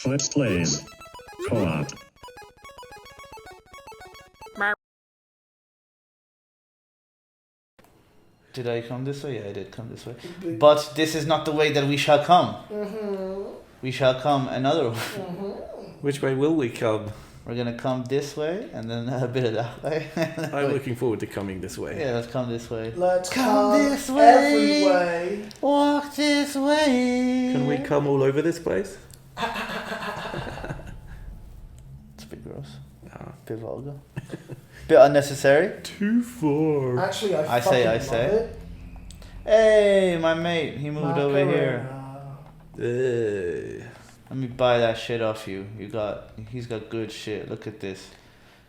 FUTZ Plays Co-op. Did I come this way? Yeah, I did come this way. But this is not the way that we shall come. We shall come another way. Which way will we come? We're going to come this way and then a bit of that way. I'm looking forward to coming this way. Yeah, let's come this way. Let's Come this way. every way. Walk this way. Can we come all over this place? It's a bit gross. No. Bit vulgar. Bit unnecessary. Too far. Actually, I I fucking say. love it. Hey, my mate, he moved over here. Macarena. Let me buy that shit off you. He's got good shit. Look at this.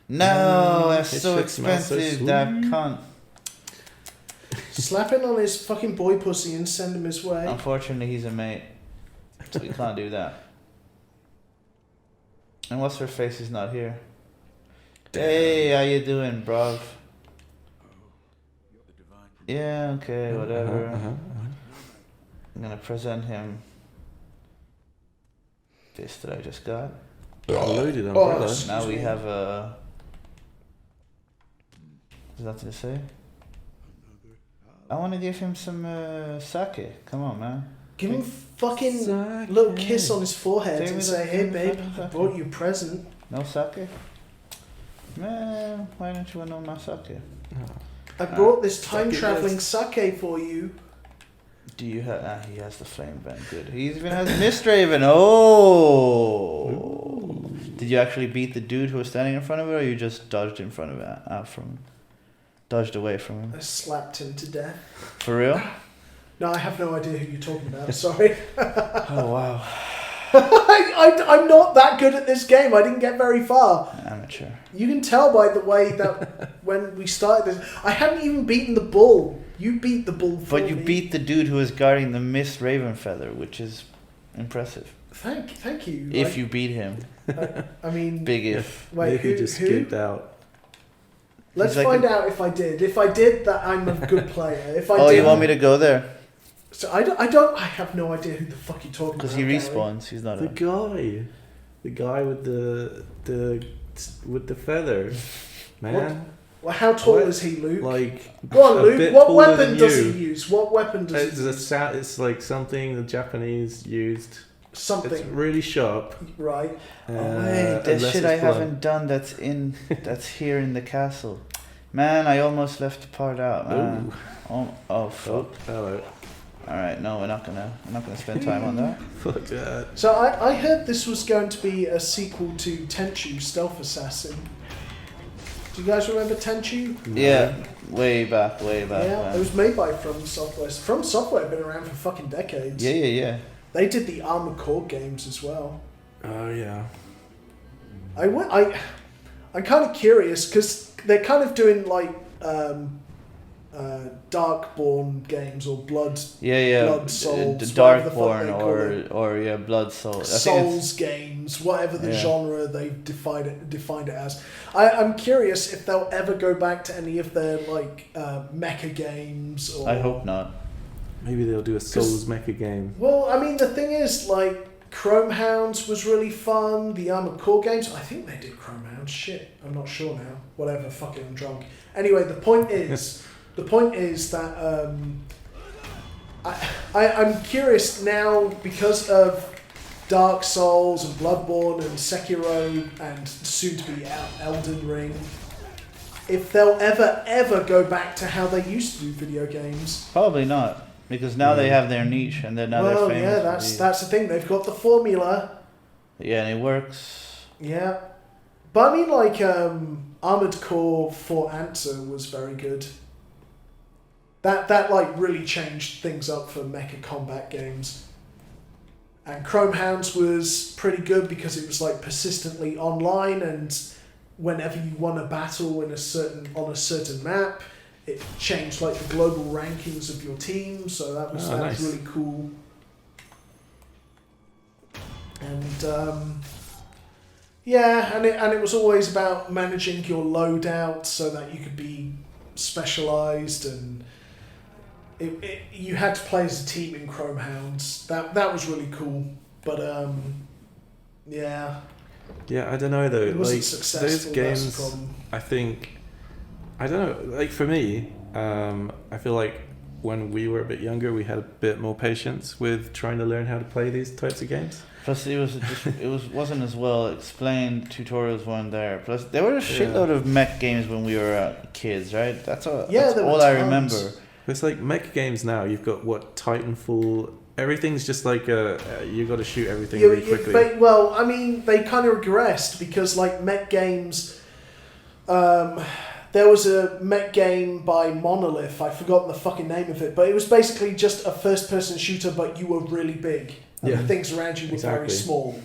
No, that's It so should smell so expensive. That sweet. cunt. Slap it on his fucking boy pussy and send him his way. Unfortunately, he's a mate, so we can't do that. And what's her face is not here. Hey, how you doing, bruv? Yeah, okay, whatever. I'm gonna present him this that I just got. Loaded umbrella. excuse Now we me. have a. There's nothing to say. I want to give him some sake. Come on, man. Give him fucking Sake. little kiss on his forehead Give me and the say, "Hey, fucking babe, fucking I sake." brought you a present." No sake? Man, why don't you want no more sake? I brought this time Sake traveling is- sake for you. Do you have? He has the flame vent. Good. He even has Mist Raven. Oh. Did you actually beat the dude who was standing in front of it, or you just dodged in front of it? Dodged away from him. I slapped him to death. For real? No, I have no idea who you're talking about. Sorry. Oh wow. I'm not that good at this game. I didn't get very far. Amateur. You can tell by the way that when we started this, I hadn't even beaten the bull. You beat the bull for But you me. beat the dude who was guarding the Mist Raven feather, which is impressive. Thank you. If you beat him. I mean, Big if. wait, Maybe who? just who? skipped out. Let's He's like find out if I did. If I did, that I'm a good player. If I Oh, didn't, you want me to go there? So I have no idea who the fuck you're talking about. Because he Gary. respawns. He's not The a... guy with the feather, man. Well, how tall What? is he, Luke? Like Go on, a Luke. bit What taller weapon than does you. he use? What weapon does It's he use? it's like something the Japanese used. It's Something, really sharp. right? Oh wait, there's unless shit it's I blood. haven't done that's here in the castle. Man, I almost left the part out, man. Oh fuck. Oh, hello. Alright, no, we're not gonna spend time on that. Fuck that. So I heard this was going to be a sequel to Tenchu Stealth Assassin. Do you guys remember Tenchu? Yeah, way back, Yeah, man. it was made by From Software. From Software have been around for fucking decades. Yeah. They did the Armored Core games as well. Oh yeah. I'm kind of curious because they're kind of doing like Darkborn games or Blood Blood Souls, Darkborn whatever the fuck they call it. or Blood Soul. Souls games, whatever the Yeah. genre they've defined it as. I'm curious if they'll ever go back to any of their like mecha games. Or, I hope not. Maybe they'll do a Souls mecha game. Well, I mean, the thing is, like, Chrome Hounds was really fun. The Armored Core games, I think they did Chrome Hounds. Shit, I'm not sure now. Whatever, fuck it, I'm drunk. Anyway, the point is that I'm curious now because of Dark Souls and Bloodborne and Sekiro and soon to be Elden Ring, if they'll ever go back to how they used to do video games. Probably not. Because now they have their niche and they're they're famous. Yeah, that's the thing. They've got the formula. Yeah, and it works. Yeah, but I mean, like Armored Core for Answer was very good. That like really changed things up for mecha combat games. And Chrome Hounds was pretty good because it was like persistently online, and whenever you won a battle on a certain map, it changed like the global rankings of your team. So that was nice. really cool. And and it was always about managing your loadout so that you could be specialized, and you had to play as a team in Chrome Hounds. That was really cool. But Yeah. Yeah, I don't know though. It wasn't Like successful. those That's the games, problem. I think, I don't know. Like for me, I feel like when we were a bit younger, we had a bit more patience with trying to learn how to play these types of games. Plus, wasn't as well explained. Tutorials weren't there. Plus, there were a shitload of mech games when we were kids, right? That's all I remember. It's like mech games now. You've got what, Titanfall. Everything's just like you got to shoot everything really quickly. Well, I mean, they kind of regressed because like mech games. There was a mech game by Monolith. I've forgotten the fucking name of it, but it was basically just a first-person shooter, but you were really big. And the things around you were very small.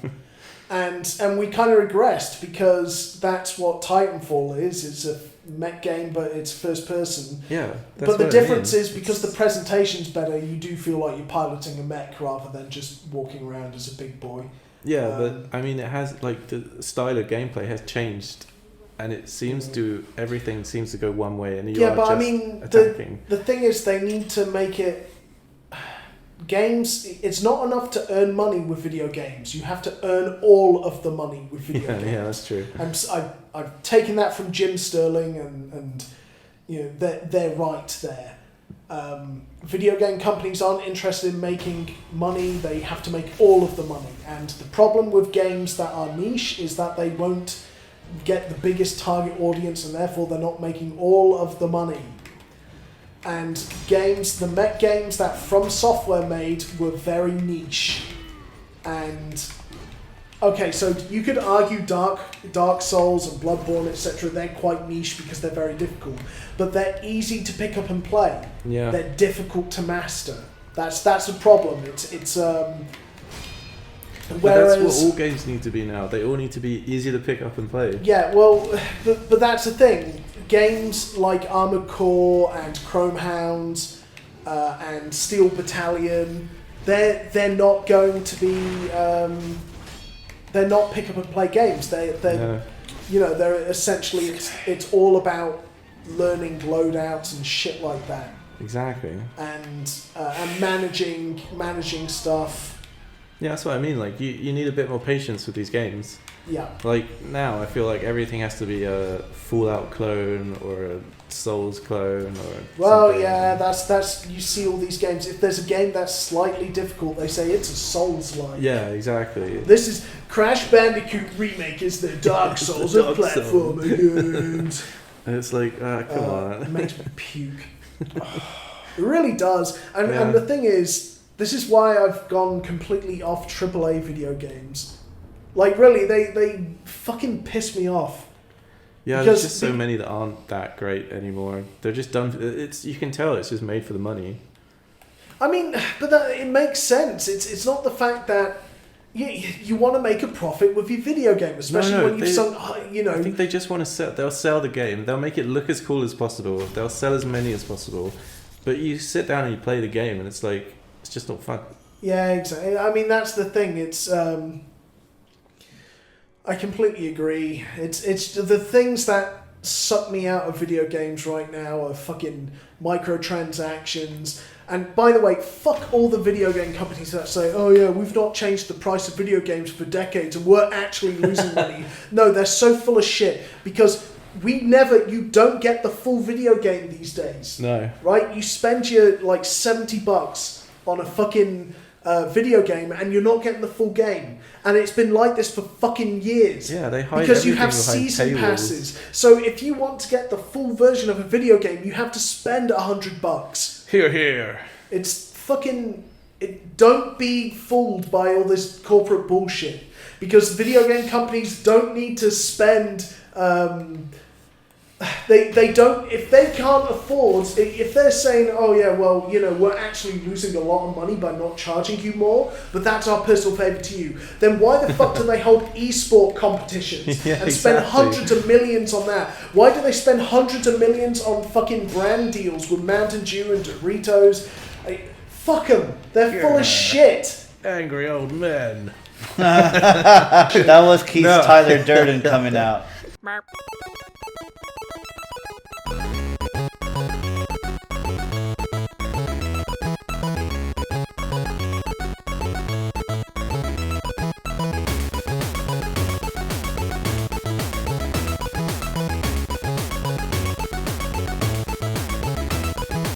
And we kind of regressed because that's what Titanfall is. It's a mech game, but it's first person. Yeah. But the difference is because the presentation's better, you do feel like you're piloting a mech rather than just walking around as a big boy. Yeah, but I mean, it has like the style of gameplay has changed, and it seems everything seems to go one way, and you are but just I mean, attacking. the thing is, they need to make it. Games, it's not enough to earn money with video games. You have to earn all of the money with video games. Yeah, that's true. I've taken that from Jim Sterling, and you know they're right there. Video game companies aren't interested in making money. They have to make all of the money. And the problem with games that are niche is that they won't get the biggest target audience, and therefore they're not making all of the money. And the mech games that From Software made were very niche. And okay, so you could argue Dark Souls and Bloodborne, etc. They're quite niche because they're very difficult, but they're easy to pick up and play. Yeah, they're difficult to master. That's a problem. It's But whereas, that's what all games need to be now. They all need to be easy to pick up and play. Yeah, well, but that's the thing. Games like Armored Core and Chrome Hounds and Steel Battalion, they're not going to be. They're not pick up and play games. They're essentially it's all about learning loadouts and shit like that. Exactly. And managing stuff. Yeah, that's what I mean. Like you need a bit more patience with these games. Yeah. Like now, I feel like everything has to be a Fallout clone or a Souls clone or. Well, something. yeah, that's you see all these games. If there's a game that's slightly difficult, they say it's a Souls-like. Yeah, exactly. This is Crash Bandicoot remake is the Dark Souls of platformer games. And it's like, come on. It makes me puke. It really does. And the thing is, this is why I've gone completely off AAA video games. Like, really, they fucking piss me off. Yeah, because there's just so many that aren't that great anymore. They're just done. You can tell it's just made for the money. I mean, but it makes sense. It's not the fact that you want to make a profit with your video game, especially when you've sung, I think they just want to sell. They'll sell the game. They'll make it look as cool as possible. They'll sell as many as possible. But you sit down and you play the game, and it's like it's just not fun. Yeah, exactly. I mean, that's the thing. It's I completely agree. It's the things that suck me out of video games right now are fucking microtransactions. And by the way, fuck all the video game companies that say, oh yeah, we've not changed the price of video games for decades and we're actually losing money. No, they're so full of shit because you don't get the full video game these days. No. Right? You spend your like $70 on a fucking video game and you're not getting the full game. And it's been like this for fucking years. Yeah, they hide because you everything have behind season paywalls. passes. So if you want to get the full version of a video game, you have to spend $100. Here. It's fucking. Don't be fooled by all this corporate bullshit because video game companies don't need to spend. They don't, if they can't afford, if they're saying, oh yeah, well, we're actually losing a lot of money by not charging you more, but that's our personal favour to you, then why the fuck do they hold esport competitions and spend hundreds of millions on that? Why do they spend hundreds of millions on fucking brand deals with Mountain Dew and Doritos? Fuck them, they're full of shit. Angry old men. That was Keith Tyler Durden coming out.